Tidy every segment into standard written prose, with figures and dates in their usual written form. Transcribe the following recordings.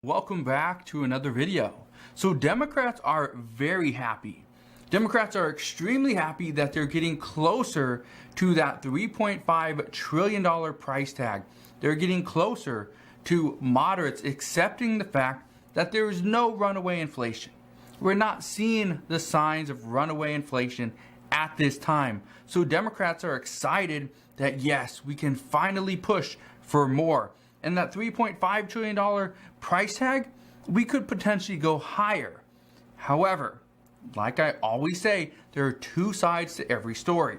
Welcome back to another video. So Democrats are very happy. Democrats are extremely happy that they're getting closer to that $3.5 trillion price tag. They're getting closer to moderates accepting the fact that there is no runaway inflation. We're not seeing the signs of runaway inflation at this time. So Democrats are excited that yes, we can finally push for more. And that $3.5 trillion price tag, we could potentially go higher. However, like I always say, there are two sides to every story.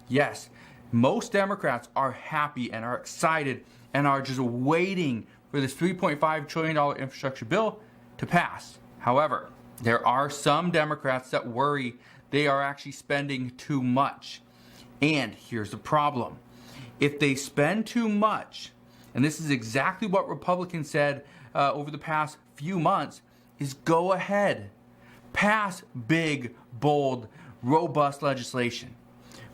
Yes, most Democrats are happy and are excited and are just waiting for this $3.5 trillion infrastructure bill to pass. However, there are some Democrats that worry they are actually spending too much. And here's the problem. If they spend too much, and this is exactly what Republicans said over the past few months, is go ahead, pass big, bold, robust legislation.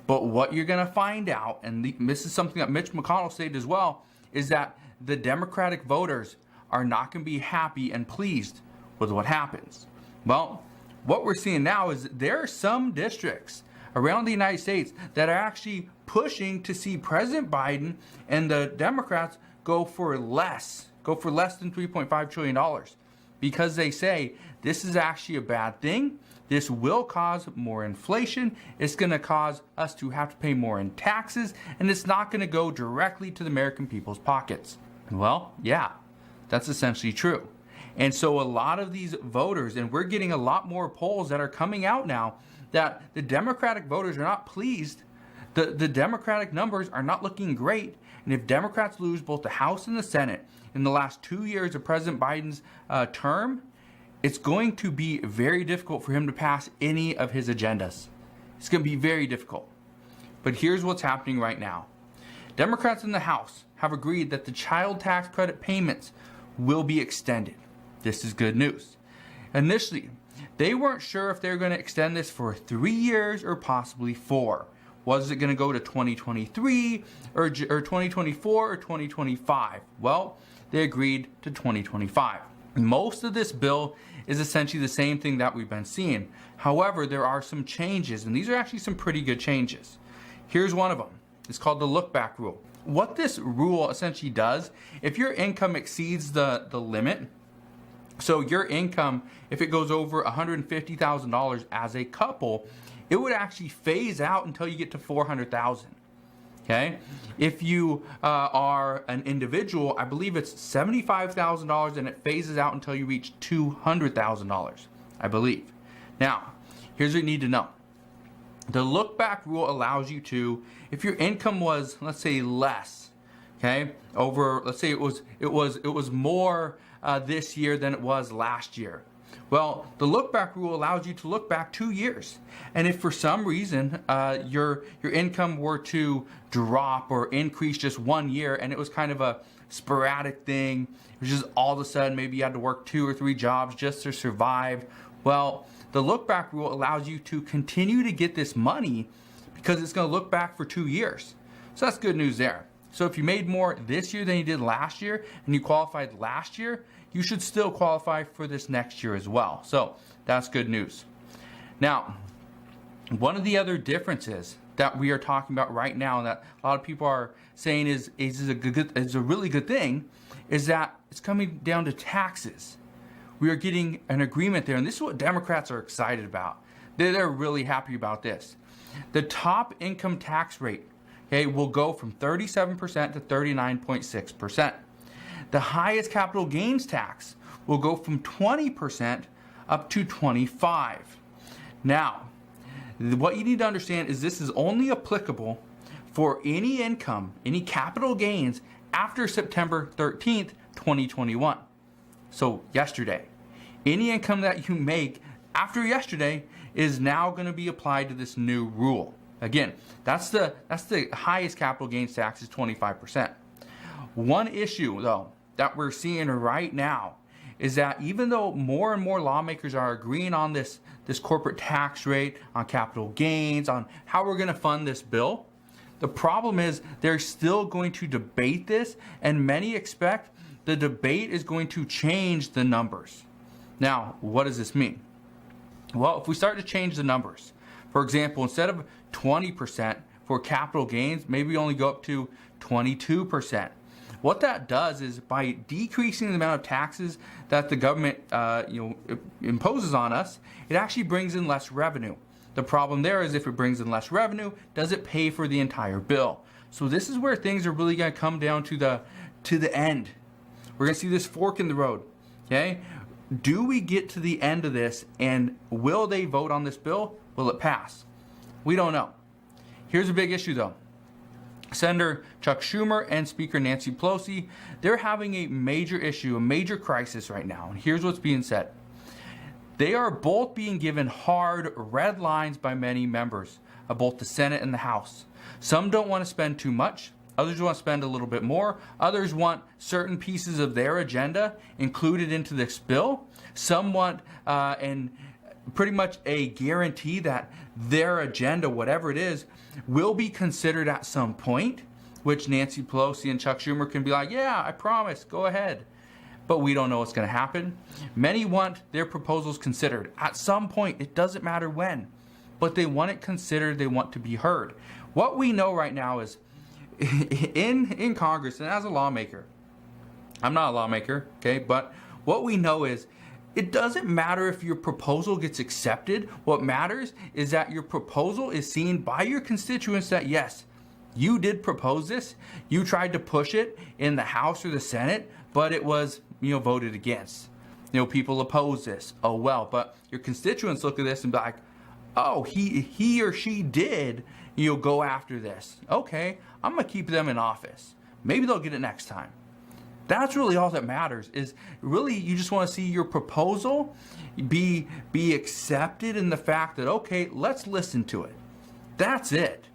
But what you're going to find out, and this is something that Mitch McConnell stated as well, is that the Democratic voters are not going to be happy and pleased with what happens. Well, what we're seeing now is there are some districts around the United States that are actually pushing to see President Biden and the Democrats go for less than $3.5 trillion because they say this is actually a bad thing. This will cause more inflation. It's going to cause us to have to pay more in taxes, and it's not going to go directly to the American people's pockets. Well, yeah, that's essentially true. And so a lot of these voters, and we're getting a lot more polls that are coming out now, that the Democratic voters are not pleased. The Democratic numbers are not looking great. And if Democrats lose both the House and the Senate in the last 2 years of President Biden's term, it's going to be very difficult for him to pass any of his agendas. It's going to be very difficult. But here's what's happening right now. Democrats in the House have agreed that the child tax credit payments will be extended. This is good news. Initially, they weren't sure if they were going to extend this for 3 years or possibly 4. Was it going to go to 2023 or 2024 or 2025? Well, they agreed to 2025. Most of this bill is essentially the same thing that we've been seeing. However, there are some changes, and these are actually some pretty good changes. Here's one of them. It's called the look-back rule. What this rule essentially does, if your income exceeds the limit, so your income, if it goes over $150,000 as a couple, it would actually phase out until you get to $400,000. Okay? If you are an individual, I believe it's $75,000 and it phases out until you reach $200,000, I believe. Now, here's what you need to know. The look back rule allows you to, if your income was, let's say, less, okay, over, let's say it was more this year than it was last year. Well, the look back rule allows you to look back 2 years. And if for some reason your income were to drop or increase just 1 year and it was kind of a sporadic thing, it was just all of a sudden maybe you had to work 2 or 3 jobs just to survive. Well, the look back rule allows you to continue to get this money because it's going to look back for 2 years. So that's good news there. So if you made more this year than you did last year and you qualified last year, you should still qualify for this next year as well. So that's good news. Now, one of the other differences that we are talking about right now that a lot of people are saying is a really good thing is that it's coming down to taxes. We are getting an agreement there, and this is what Democrats are excited about. They're really happy about this. The top income tax rate, okay, will go from 37% to 39.6%. The highest capital gains tax will go from 20% up to 25%. Now, what you need to understand is this is only applicable for any income, any capital gains after September 13th, 2021. So yesterday. Any income that you make after yesterday is now going to be applied to this new rule. Again, that's the highest capital gains tax is 25%. One issue though that we're seeing right now is that even though more and more lawmakers are agreeing on this corporate tax rate, on capital gains, on how we're going to fund this bill, the problem is they're still going to debate this, and many expect the debate is going to change the numbers. Now, what does this mean? Well, if we start to change the numbers, for example, instead of 20% for capital gains, maybe we only go up to 22%. What that does is, by decreasing the amount of taxes that the government imposes on us, it actually brings in less revenue. The problem there is, if it brings in less revenue, does it pay for the entire bill? So this is where things are really going to come down to the end. We're going to see this fork in the road. Okay? Do we get to the end of this, and will they vote on this bill? Will it pass? We don't know. Here's a big issue though. Senator Chuck Schumer and Speaker Nancy Pelosi, they're having a major issue, a major crisis right now. And here's what's being said. They are both being given hard red lines by many members of both the Senate and the House. Some don't want to spend too much. Others want to spend a little bit more. Others want certain pieces of their agenda included into this bill. Some want and pretty much a guarantee that their agenda, whatever it is, will be considered at some point, which Nancy Pelosi and Chuck Schumer can be like, yeah, I promise, go ahead. But we don't know what's going to happen. Many want their proposals considered at some point. It doesn't matter when, but they want it considered. They want to be heard. What we know right now is in Congress, and as a lawmaker, I'm not a lawmaker, okay, but what we know is it doesn't matter if your proposal gets accepted. What matters is that your proposal is seen by your constituents that, yes, you did propose this. You tried to push it in the House or the Senate, but it was, voted against. People oppose this. Oh, well, but your constituents look at this and be like, oh, he or she did, go after this. Okay, I'm going to keep them in office. Maybe they'll get it next time. That's really all that matters, is really you just want to see your proposal be accepted in the fact that, okay, let's listen to it. That's it.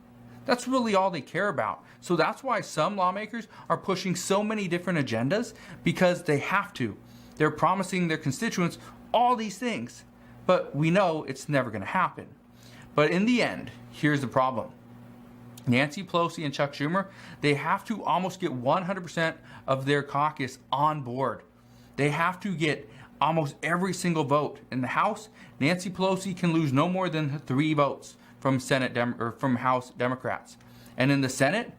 That's really all they care about. So that's why some lawmakers are pushing so many different agendas, because they have to. They're promising their constituents all these things, but we know it's never going to happen. But in the end, here's the problem. Nancy Pelosi and Chuck Schumer, they have to almost get 100% of their caucus on board. They have to get almost every single vote. In the House, Nancy Pelosi can lose no more than 3 votes from from House Democrats. And in the Senate,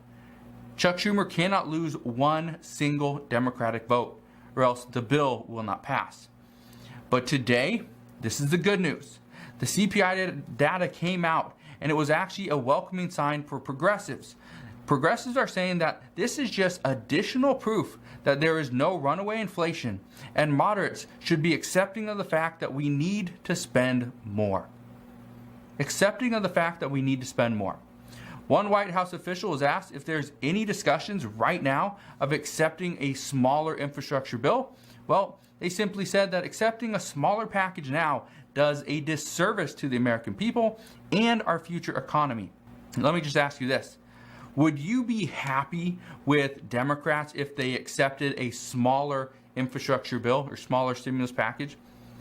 Chuck Schumer cannot lose 1 single Democratic vote, or else the bill will not pass. But today, this is the good news. The CPI data came out, and it was actually a welcoming sign for progressives. Progressives are saying that this is just additional proof that there is no runaway inflation, and moderates should be accepting of the fact that we need to spend more. Accepting of the fact that we need to spend more. One White House official was asked if there's any discussions right now of accepting a smaller infrastructure bill. Well, they simply said that accepting a smaller package now does a disservice to the American people and our future economy. Let me just ask you this. Would you be happy with Democrats if they accepted a smaller infrastructure bill or smaller stimulus package?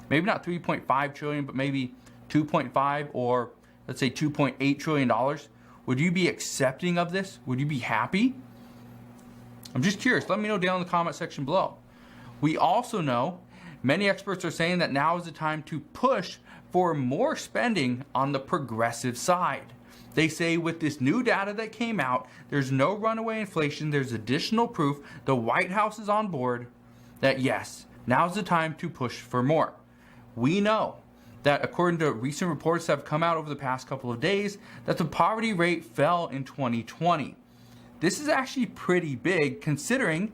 Maybe not 3.5 trillion, but maybe 2.5 or let's say 2.8 trillion dollars. Would you be accepting of this? Would you be happy? I'm just curious. Let me know down in the comment section below. We also know many experts are saying that now is the time to push for more spending on the progressive side. They say with this new data that came out, there's no runaway inflation. There's additional proof. The White House is on board that yes, now's the time to push for more. We know that according to recent reports that have come out over the past couple of days, that the poverty rate fell in 2020. This is actually pretty big considering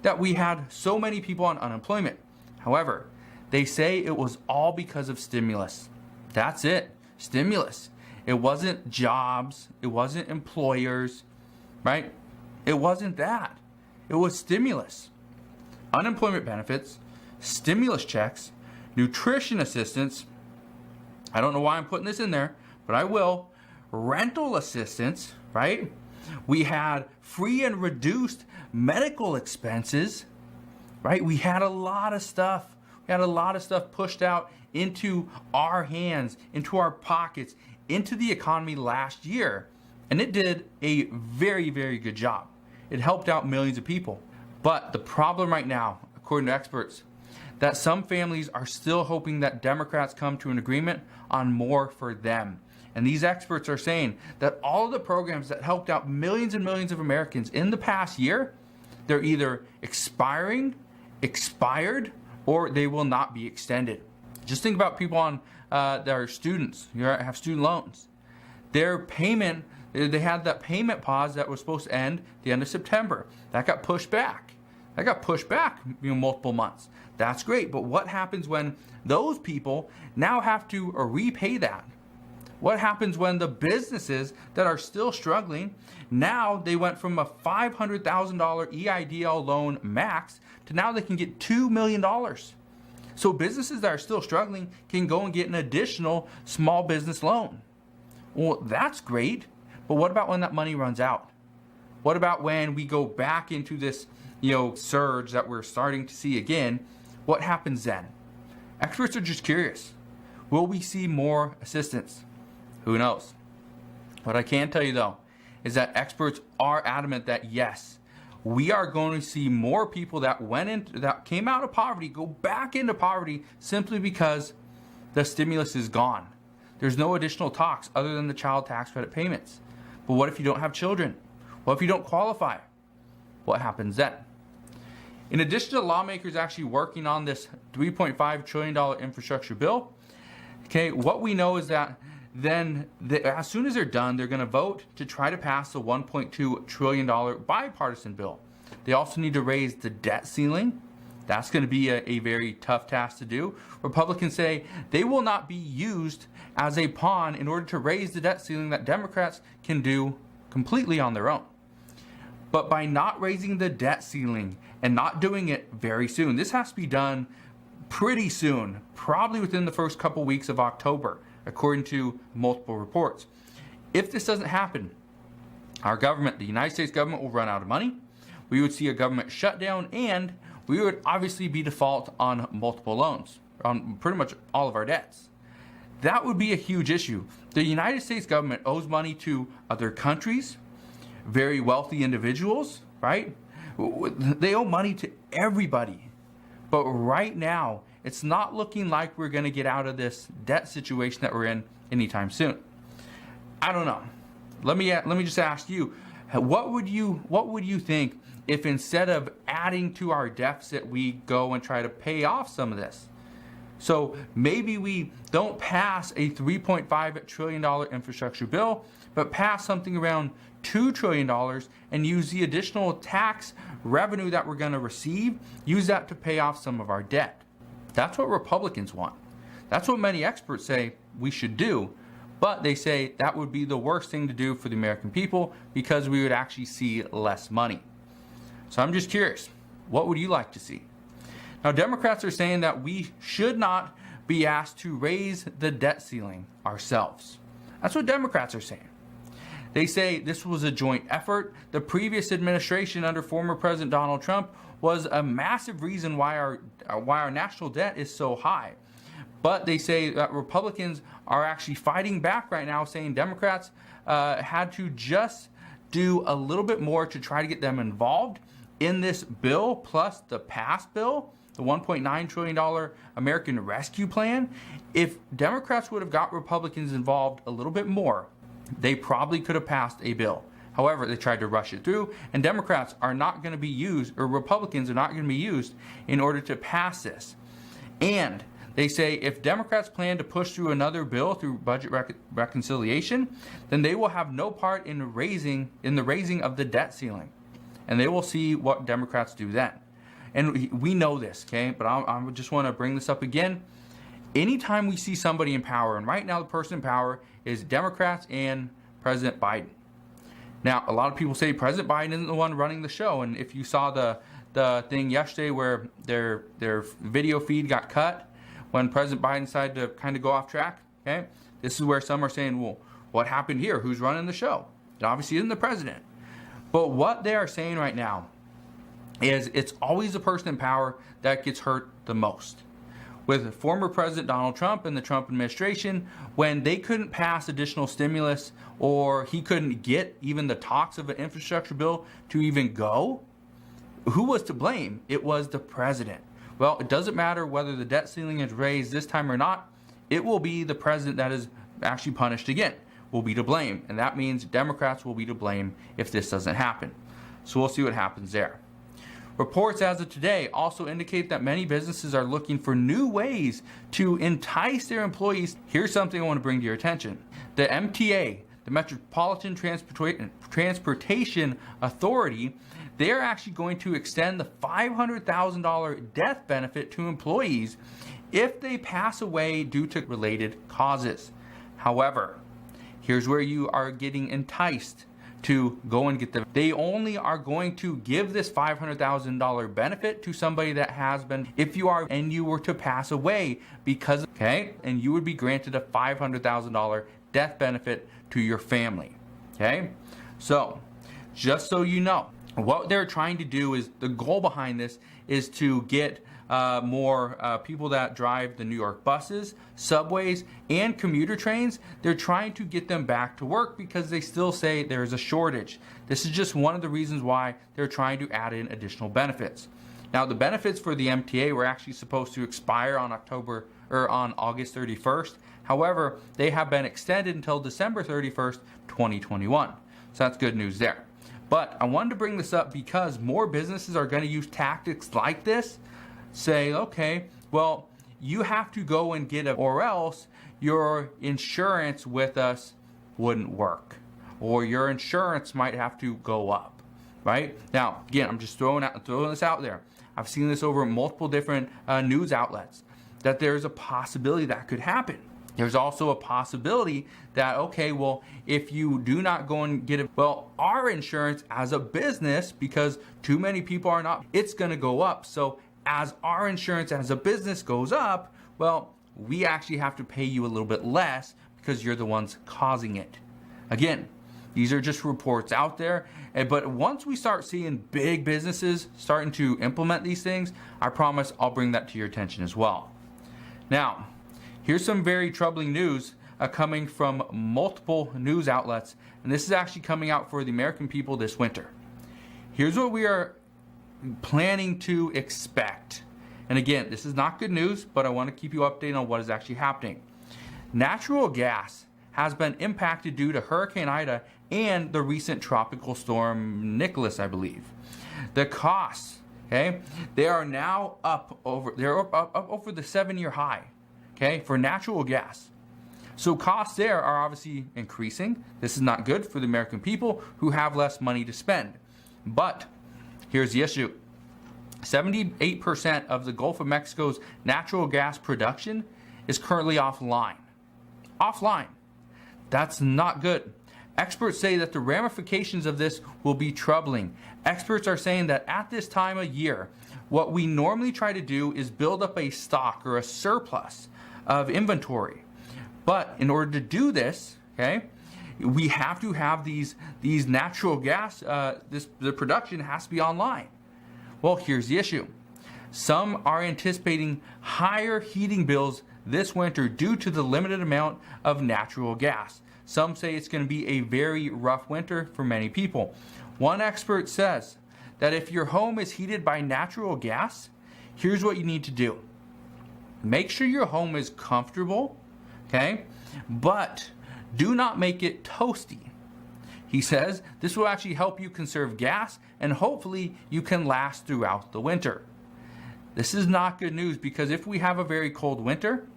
that we had so many people on unemployment. However, they say it was all because of stimulus. That's it, stimulus. It wasn't jobs, it wasn't employers, right? It wasn't that. It was stimulus. Unemployment benefits, stimulus checks, nutrition assistance. I don't know why I'm putting this in there, but I will. Rental assistance, right? We had free and reduced medical expenses, right? We had a lot of stuff. We had a lot of stuff pushed out into our hands, into our pockets, into the economy last year. And it did a very, very good job. It helped out millions of people. But the problem right now, according to experts, that some families are still hoping that Democrats come to an agreement on more for them. And these experts are saying that all of the programs that helped out millions and millions of Americans in the past year, they're either expired, or they will not be extended. Just think about people on that are students, who have student loans. Their payment, they had that payment pause that was supposed to end the end of September. That got pushed back. Multiple months. That's great, but what happens when those people now have to repay that? What happens when the businesses that are still struggling, now they went from a $500,000 EIDL loan max to now they can get $2 million. So businesses that are still struggling can go and get an additional small business loan. Well, that's great, but what about when that money runs out? What about when we go back into this, surge that we're starting to see again? What happens then? Experts are just curious. Will we see more assistance? Who knows? What I can tell you though is that experts are adamant that yes, we are going to see more people that came out of poverty go back into poverty simply because the stimulus is gone. There's no additional talks other than the child tax credit payments. But what if you don't have children? What if you don't qualify? What happens then? In addition to lawmakers actually working on this $3.5 trillion infrastructure bill, what we know is that then as soon as they're done, they're going to vote to try to pass the $1.2 trillion bipartisan bill. They also need to raise the debt ceiling. That's going to be a very tough task to do. Republicans say they will not be used as a pawn in order to raise the debt ceiling that Democrats can do completely on their own. But by not raising the debt ceiling and not doing it very soon, this has to be done pretty soon, probably within the first couple weeks of October, according to multiple reports. If this doesn't happen, our government, the United States government, will run out of money. We would see a government shutdown, and we would obviously be default on multiple loans, on pretty much all of our debts. That would be a huge issue. The United States government owes money to other countries, very wealthy individuals, right? They owe money to everybody. But right now, it's not looking like we're going to get out of this debt situation that we're in anytime soon. I don't know. Let me just ask you, what would you think if instead of adding to our deficit, we go and try to pay off some of this? So maybe we don't pass a $3.5 trillion infrastructure bill, but pass something around $2 trillion and use the additional tax revenue that we're going to receive, use that to pay off some of our debt. That's what Republicans want. That's what many experts say we should do, but they say that would be the worst thing to do for the American people because we would actually see less money. So I'm just curious, what would you like to see? Now, Democrats are saying that we should not be asked to raise the debt ceiling ourselves. That's what Democrats are saying. They say this was a joint effort. The previous administration under former President Donald Trump was a massive reason why our national debt is so high. But they say that Republicans are actually fighting back right now, saying Democrats had to just do a little bit more to try to get them involved in this bill, plus the past bill, the $1.9 trillion American Rescue Plan. If Democrats would have got Republicans involved a little bit more, they probably could have passed a bill. However, they tried to rush it through, and Democrats are not going to be used, or Republicans are not going to be used in order to pass this. And they say if Democrats plan to push through another bill through budget reconciliation, then they will have no part in the raising of the debt ceiling. And they will see what Democrats do then. And we know this, okay? But I just want to bring this up again. Anytime we see somebody in power, and right now the person in power is Democrats and President Biden. Now, a lot of people say President Biden isn't the one running the show. And if you saw the thing yesterday where their video feed got cut when President Biden decided to kind of go off track, okay? This is where some are saying, well, what happened here? Who's running the show? It obviously isn't the president. But what they are saying right now is it's always the person in power that gets hurt the most. With former President Donald Trump and the Trump administration, when they couldn't pass additional stimulus or he couldn't get even the talks of an infrastructure bill to even go, Who was to blame? It was the president. Well, it doesn't matter whether the debt ceiling is raised this time or not. It will be the president that is actually punished again, will be to blame. And that means Democrats will be to blame if this doesn't happen. So we'll see what happens there. Reports as of today also indicate that many businesses are looking for new ways to entice their employees. Here's something I want to bring to your attention. The MTA, the Metropolitan Transportation Authority, they're actually going to extend the $500,000 death benefit to employees if they pass away due to related causes. However, here's where you are getting enticed to go and get them. They only are going to give this $500,000 benefit to somebody that has been, if you are and you were to pass away because, okay, and you would be granted a $500,000 death benefit to your family. Okay, so just so you know, what they're trying to do is, the goal behind this is to get more people that drive the New York buses, subways, and commuter trains. They're trying to get them back to work because they still say there's a shortage. This is just one of the reasons why they're trying to add in additional benefits. Now, the benefits for the MTA were actually supposed to expire on August 31st. However, they have been extended until December 31st, 2021. So that's good news there. But I wanted to bring this up because more businesses are going to use tactics like this. Say, okay, well, you have to go and get or else your insurance with us wouldn't work, or your insurance might have to go up, right? Now, again, I'm just throwing this out there. I've seen this over multiple different news outlets, that there's a possibility that could happen. There's also a possibility that, okay, well, if you do not go and get it, well, our insurance as a business, because too many people are not, it's going to go up. So as our insurance as a business goes up, well, we actually have to pay you a little bit less because you're the ones causing it. Again, these are just reports out there. But once we start seeing big businesses starting to implement these things, I promise I'll bring that to your attention as well. Now, here's some very troubling news coming from multiple news outlets, and this is actually coming out for the American people this winter. Here's what we are planning to expect. And again, this is not good news, but I want to keep you updated on what is actually happening. Natural gas has been impacted due to Hurricane Ida and the recent tropical storm Nicholas, I believe. The costs, okay, they are now up over the 7-year high, okay, for natural gas. So costs there are obviously increasing. This is not good for the American people who have less money to spend. But here's the issue. 78% of the Gulf of Mexico's natural gas production is currently offline. Offline. That's not good. Experts say that the ramifications of this will be troubling. Experts are saying that at this time of year, what we normally try to do is build up a stock or a surplus of inventory. But in order to do this, okay, we have to have these natural gas, the production has to be online. Well, here's the issue. Some are anticipating higher heating bills this winter due to the limited amount of natural gas. Some say it's going to be a very rough winter for many people. One expert says that if your home is heated by natural gas, here's what you need to do. Make sure your home is comfortable, okay? But do not make it toasty. He says this will actually help you conserve gas and hopefully you can last throughout the winter. This is not good news because if we have a very cold winter,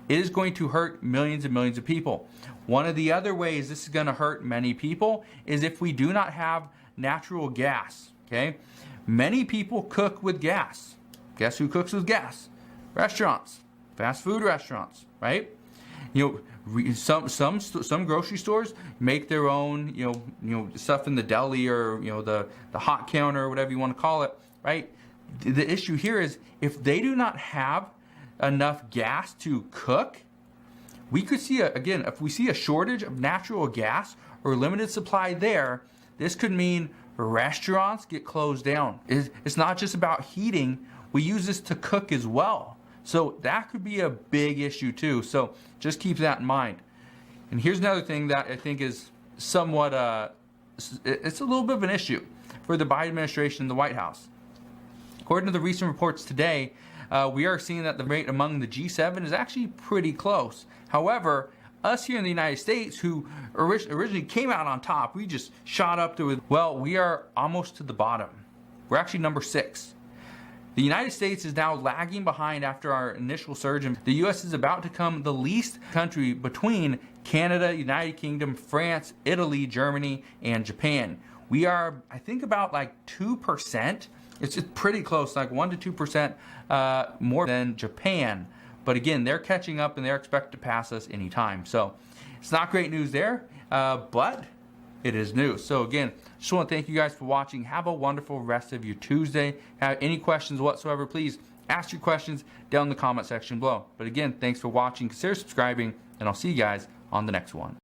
it is going to hurt millions and millions of people. One of the other ways this is going to hurt many people is if we do not have natural gas, okay? Many people cook with gas. Guess who cooks with gas? Restaurants, fast food restaurants, right? You know, some grocery stores make their own, you know, stuff in the deli or, you know, the hot counter or whatever you want to call it, right? The issue here is if they do not have enough gas to cook, we could see, again, if we see a shortage of natural gas or limited supply there, this could mean restaurants get closed down. It's not just about heating. We use this to cook as well. So that could be a big issue too. So just keep that in mind. And here's another thing that I think is somewhat, it's a little bit of an issue for the Biden administration and the White House. According to the recent reports today, we are seeing that the rate among the G7 is actually pretty close. However, us here in the United States, who originally came out on top, we just shot up to, well, we are almost to the bottom. We're actually number 6. The United States is now lagging behind after our initial surge, and the U.S. is about to become the least country between Canada, United Kingdom, France, Italy, Germany, and Japan. We are, I think, about like 2%. It's just pretty close, like 1 to 2% more than Japan. But again, they're catching up and they're expected to pass us anytime. So it's not great news there, but it is news. So again, just want to thank you guys for watching. Have a wonderful rest of your Tuesday. Have any questions whatsoever, please ask your questions down in the comment section below. But again, thanks for watching. Consider subscribing, and I'll see you guys on the next one.